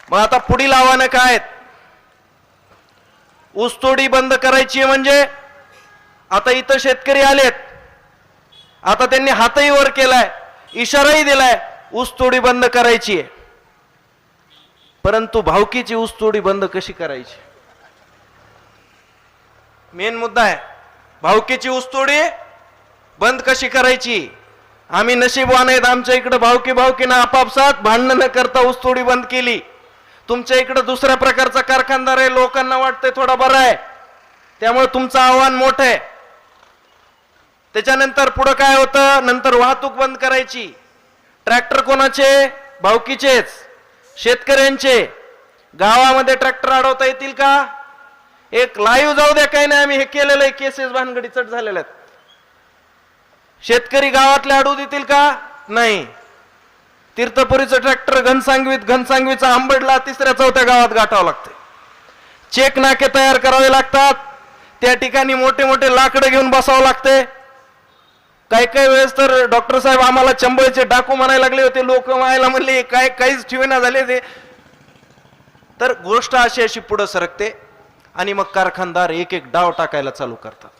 मग आता पुढील आव्हानं काय आहेत? ऊसतोडी बंद करायची म्हणजे आता इथं शेतकरी आलेत, आता त्यांनी हातही वर केलाय, इशाराही दिलाय ऊसतोडी बंद करायची आहे. परंतु भावकीची ऊसतोडी बंद कशी करायची? मेन मुद्दा आहे, भावकीची ऊसतोडी बंद कशी करायची? आम्ही नशीबवान आहेत, आमच्या इकडे भावकीनं आपापसात भांडण न करता ऊसतोडी बंद केली. तुमच्या इकडे दुसऱ्या प्रकारचा कारखानदार आहे, लोकांना वाटतंय थोडा बरा आहे, त्यामुळे तुमचं आव्हान मोठं आहे. त्याच्यानंतर पुढे काय होतं? नंतर वाहतूक बंद करायची. ट्रॅक्टर कोणाचे? भावकीचेच, शेतकऱ्यांचे. गावामध्ये ट्रॅक्टर अडवता येतील का? एक लाईव्ह जाऊ द्या, काही नाही, आम्ही हे केलेलं आहे, केसेस भानगडी चट झालेल्या आहेत. शेतकरी गावातले अडवू देतील का? नाही. तीर्थपुरीचं ट्रॅक्टर घनसांगवीचा आंबडला तिसऱ्या चौथ्या गावात गाठावं लागते. चेक नाके तयार करावे लागतात, त्या ठिकाणी मोठे मोठे लाकडं घेऊन बसावं लागते. काही वेळेस तर डॉक्टर साहेब आम्हाला चंबळचे डाकू म्हणायला लागले होते, लोक म्हणायला म्हणले काहीच ठेवेना झाले ते. तर गोष्ट अशी पुढे सरकते आणि मग कारखानदार एक एक डाव टाकायला चालू करतात.